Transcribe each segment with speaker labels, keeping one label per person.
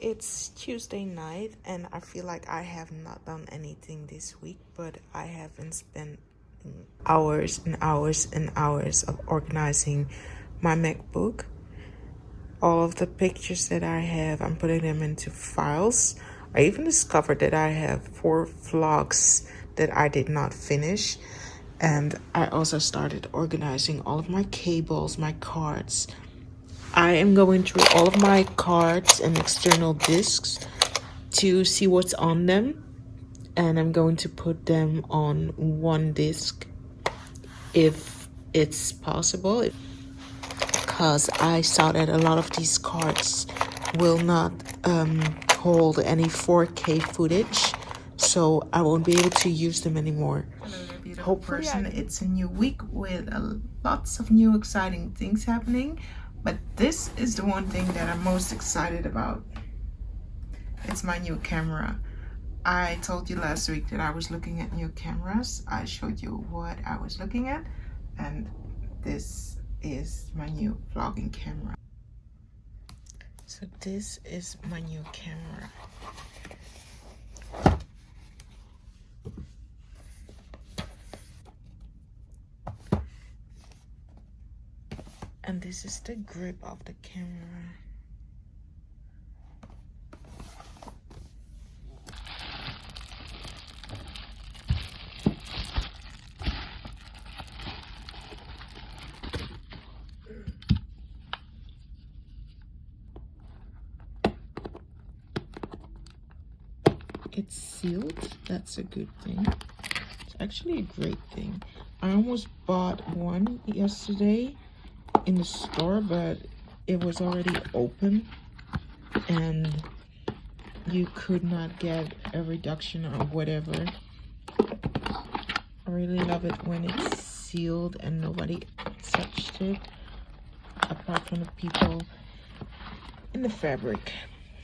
Speaker 1: it's Tuesday night and I feel like I have not done anything this week, but I have been spending hours and hours and hours of organizing my MacBook. All of the pictures that I have, I'm putting them into files. I even discovered that I have 4 vlogs that I did not finish. And I also started organizing all of my cables, my cards. I am going through all of my cards and external discs to see what's on them. And I'm going to put them on one disc if it's possible. Because I saw that a lot of these cards will not hold any 4K footage. So I won't be able to use them anymore. Hopefully, it's a new week with lots of new exciting things happening. But this is the one thing that I'm most excited about. It's my new camera. I told you last week that I was looking at new cameras. I showed you what I was looking at. And this is my new vlogging camera. So this is my new camera. And this is the grip of the camera. It's sealed. That's a good thing. It's actually a great thing. I almost bought one yesterday in the store, but it was already open and you could not get a reduction or whatever. I really love it when it's sealed and nobody touched it apart from the people in the fabric.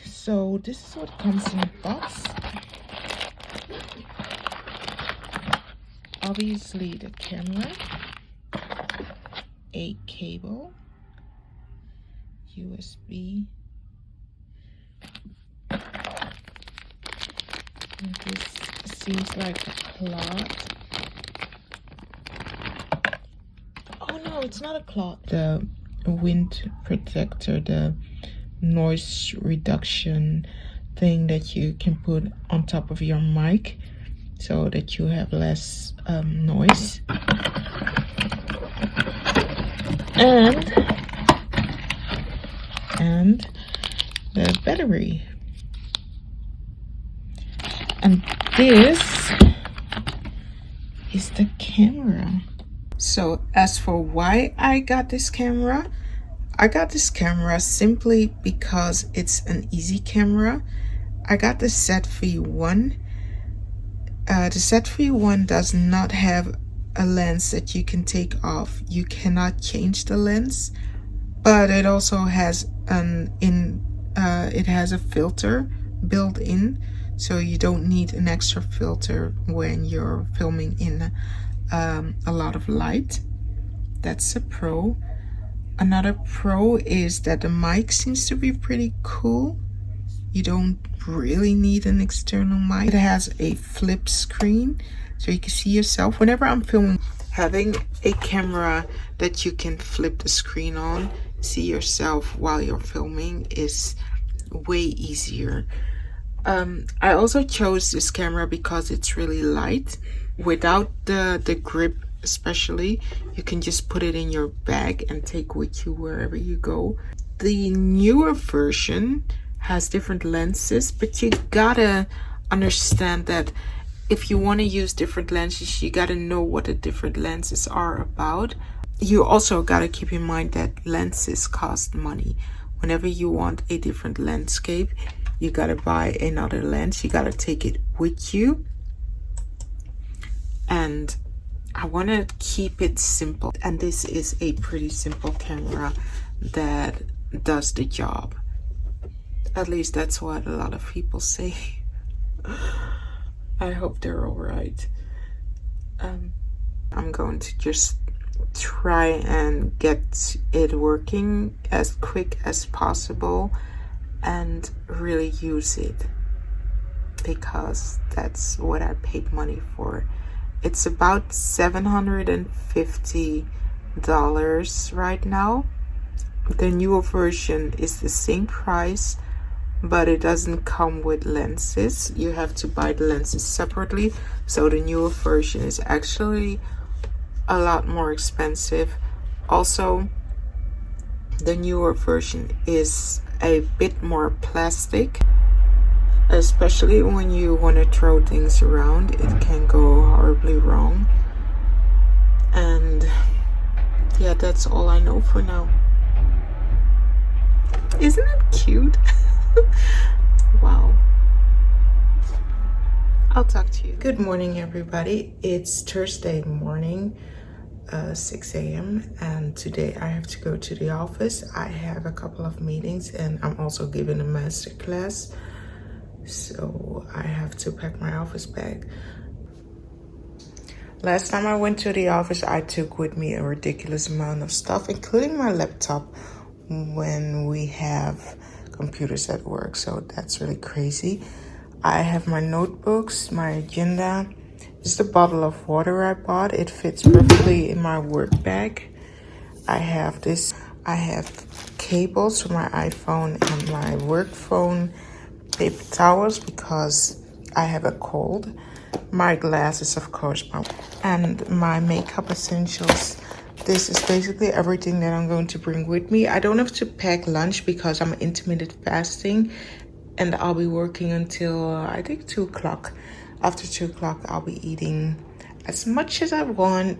Speaker 1: So this is what comes in the box. Obviously the camera, a cable, USB, and this seems like a cloth. Oh no, it's not a cloth. The wind protector, the noise reduction thing that you can put on top of your mic so that you have less noise. And the battery. And this is the camera. So as for why I got this camera, I got this camera simply because it's an easy camera. I got the ZV-1. The ZV-1 does not have a lens that you can take off. You cannot change the lens, but it also has it has a filter built in, so you don't need an extra filter when you're filming in a lot of light. That's a pro. Another pro is that the mic seems to be pretty cool. You don't really need an external mic. It has a flip screen so you can see yourself. Whenever I'm filming, having a camera that you can flip the screen on, see yourself while you're filming is way easier. I also chose this camera because it's really light. Without the grip especially, you can just put it in your bag and take with you wherever you go. The newer version has different lenses, but you gotta understand that if you want to use different lenses, you gotta know what the different lenses are about. You also gotta keep in mind that lenses cost money. Whenever you want a different landscape, you gotta buy another lens. You gotta take it with you. And I want to keep it simple, and this is a pretty simple camera that does the job. At least that's what a lot of people say. I hope they're all right. I'm going to just try and get it working as quick as possible and really use it, because that's what I paid money for. It's about $750 right now. The newer version is the same price, but it doesn't come with lenses. You have to buy the lenses separately. So the newer version is actually a lot more expensive. Also, the newer version is a bit more plastic, especially when you want to throw things around. It can go horribly wrong. And yeah, that's all I know for now. Isn't it cute? Wow. I'll talk to you. Good morning, everybody. It's Thursday morning, 6 a.m. and today I have to go to the office. I have a couple of meetings and I'm also giving a master class, so I have to pack my office bag. Last time I went to the office, I took with me a ridiculous amount of stuff, including my laptop, when we have computers at work, so that's really crazy. I have my notebooks, my agenda. This is the bottle of water I bought. It fits perfectly in my work bag. I have cables for my iPhone and my work phone, paper towels because I have a cold, my glasses, of course, and my makeup essentials. This is basically everything that I'm going to bring with me. I don't have to pack lunch because I'm intermittent fasting and I'll be working until I think 2 o'clock. After 2 o'clock, I'll be eating as much as I want.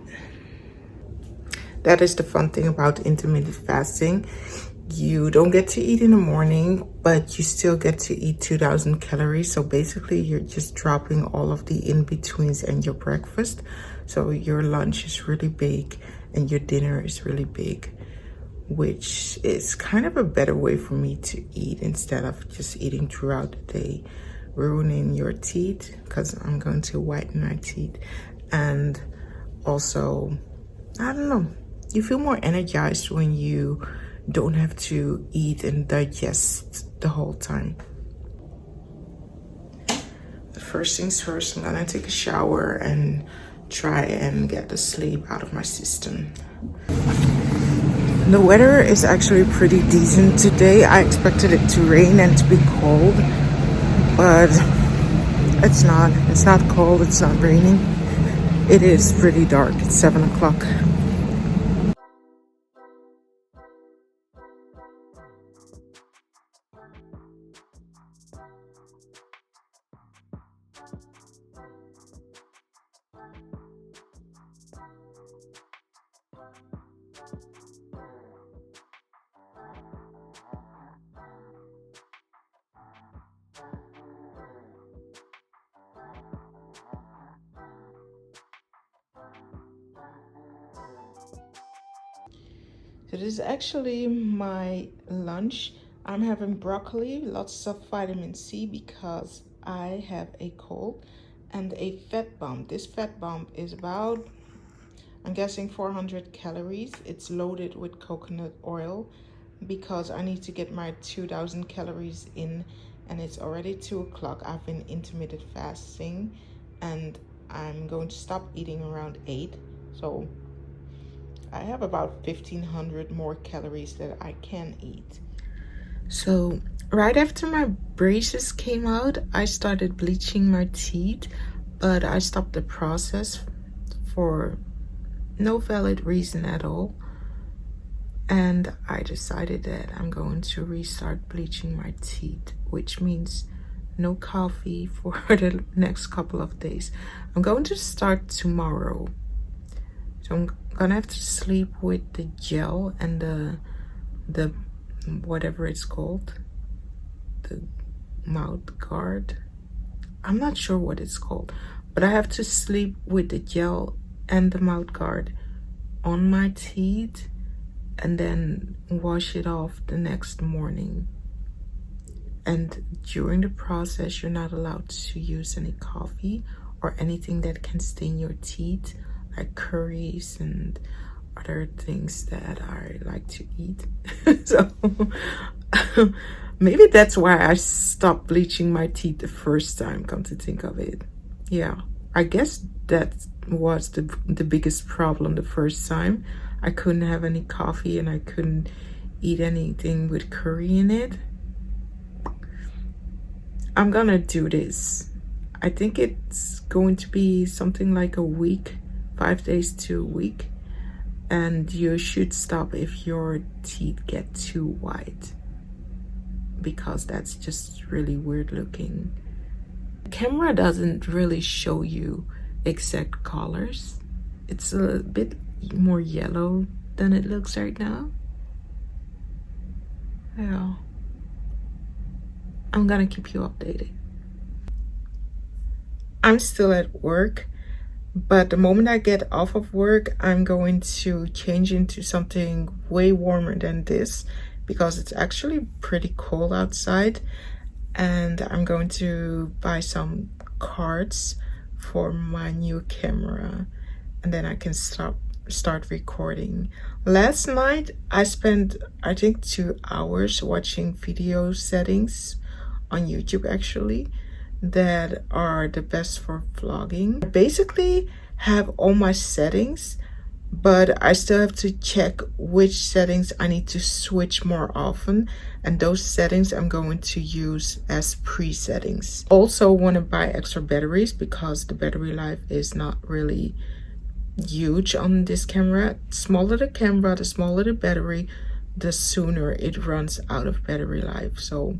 Speaker 1: That is the fun thing about intermittent fasting. You don't get to eat in the morning, but you still get to eat 2,000 calories. So basically, you're just dropping all of the in-betweens and your breakfast. So your lunch is really big and your dinner is really big, which is kind of a better way for me to eat instead of just eating throughout the day, ruining your teeth, because I'm going to whiten my teeth. And also, I don't know, you feel more energized when you don't have to eat and digest the whole time. First things first, I'm gonna take a shower and try and get the sleep out of my system. The weather is actually pretty decent today. I expected it to rain and to be cold, but it's not. It's not cold, it's not raining. It is pretty dark. It's 7 o'clock. So this is actually my lunch. I'm having broccoli, lots of vitamin C because I have a cold, and a fat bomb. This fat bomb is about, I'm guessing, 400 calories. It's loaded with coconut oil because I need to get my 2,000 calories in, and it's already 2 o'clock. I've been intermittent fasting and I'm going to stop eating around 8. So I have about 1,500 more calories that I can eat. So right after my braces came out, I started bleaching my teeth, but I stopped the process for no valid reason at all. And I decided that I'm going to restart bleaching my teeth, which means no coffee for the next couple of days. I'm going to start tomorrow. So I'm gonna have to sleep with the gel and the whatever it's called, the mouth guard. I'm not sure what it's called, but I have to sleep with the gel and the mouth guard on my teeth and then wash it off the next morning. And during the process, you're not allowed to use any coffee or anything that can stain your teeth, like curries and other things that I like to eat. So Maybe that's why I stopped bleaching my teeth the first time, come to think of it. Yeah, I guess that was the biggest problem the first time. I couldn't have any coffee and I couldn't eat anything with curry in it. I'm gonna do this. I think it's going to be something like a week, 5 days to a week. And you should stop if your teeth get too white, because that's just really weird looking. The camera doesn't really show you exact colors. It's a bit more yellow than it looks right now. Yeah. I'm gonna keep you updated. I'm still at work, but the moment I get off of work, I'm going to change into something way warmer than this, because it's actually pretty cold outside. And I'm going to buy some cards for my new camera, and then I can start recording. Last night I spent, I think, 2 hours watching video settings on YouTube actually that are the best for vlogging. I basically have all my settings, but I still have to check which settings I need to switch more often, and those settings I'm going to use as pre-settings. Also want to buy extra batteries because the battery life is not really huge on this camera. The smaller the camera, the smaller the battery, the sooner it runs out of battery life. So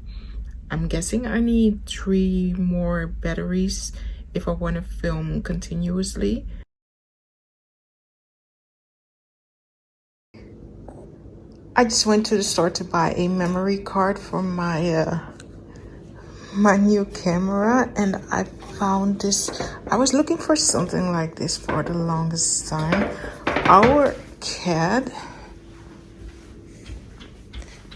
Speaker 1: I'm guessing I need 3 more batteries if I want to film continuously. I just went to the store to buy a memory card for my my new camera, and I found this. I was looking for something like this for the longest time. Our cat.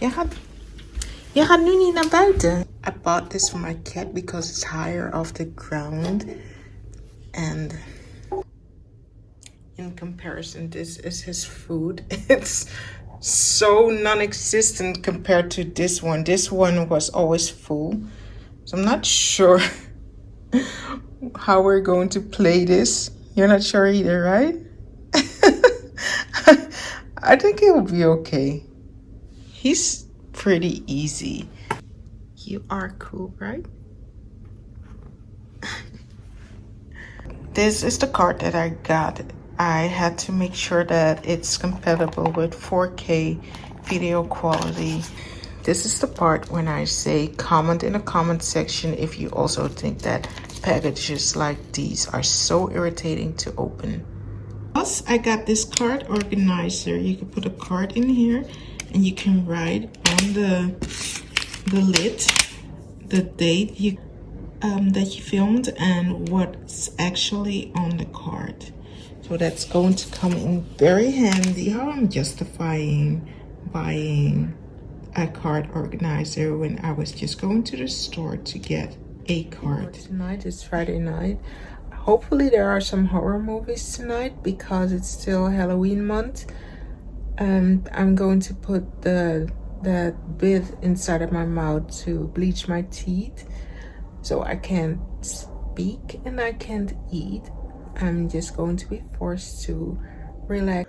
Speaker 1: Je gaat nu niet naar buiten. I bought this for my cat because it's higher off the ground, and in comparison, this is his food. It's so non-existent compared to this one. This one was always full, so I'm not sure how we're going to play this. You're not sure either, right? I think it will be okay. He's pretty easy. You are cool, right? This is the card that I got. I had to make sure that it's compatible with 4K video quality. This is the part when I say comment in the comment section if you also think that packages like these are so irritating to open. Plus, I got this card organizer. You can put a card in here and you can write on the lid the date that you filmed and what's actually on the card. So that's going to come in very handy. How I'm justifying buying a card organizer when I was just going to the store to get a card. Tonight is Friday night. Hopefully there are some horror movies tonight because it's still Halloween month. And I'm going to put that bit inside of my mouth to bleach my teeth, so I can't speak and I can't eat. I'm just going to be forced to relax.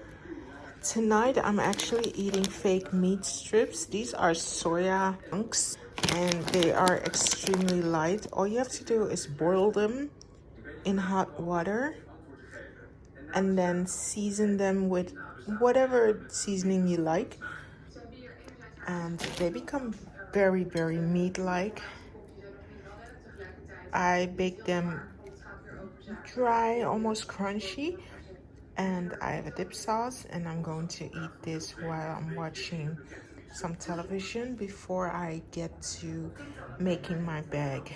Speaker 1: Tonight I'm actually eating fake meat strips. These are soya chunks and they are extremely light. All you have to do is boil them in hot water and then season them with whatever seasoning you like, and they become very, very meat-like. I bake them dry, almost crunchy, and I have a dip sauce, and I'm going to eat this while I'm watching some television before I get to making my bag.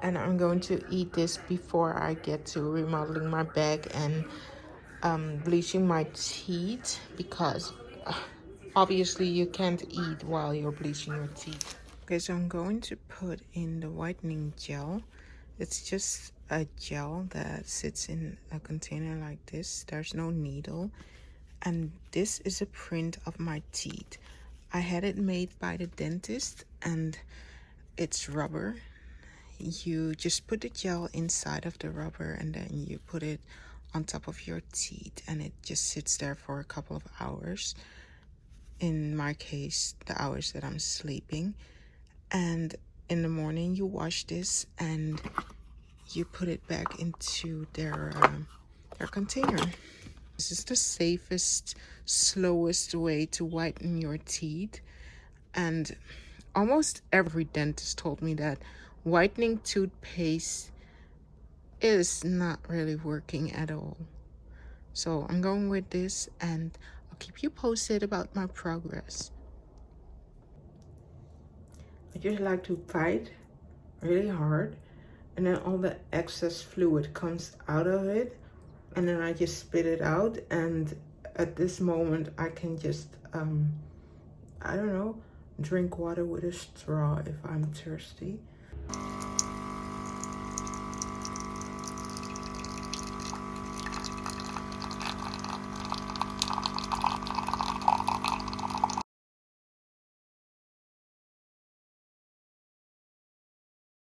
Speaker 1: And I'm going to eat this before I get to remodeling my bag and bleaching my teeth, because obviously you can't eat while you're bleaching your teeth. Okay, so I'm going to put in the whitening gel. It's just a gel that sits in a container like this. There's no needle, and this is a print of my teeth. I had it made by the dentist, and it's rubber. You just put the gel inside of the rubber and then you put it on top of your teeth, and it just sits there for a couple of hours. In my case, the hours that I'm sleeping. And in the morning you wash this and you put it back into their container. This is the safest, slowest way to whiten your teeth. And almost every dentist told me that whitening toothpaste is not really working at all. So I'm going with this, and I'll keep you posted about my progress. I just like to bite really hard, and then all the excess fluid comes out of it, and then I just spit it out. And at this moment I can just I don't know, drink water with a straw if I'm thirsty.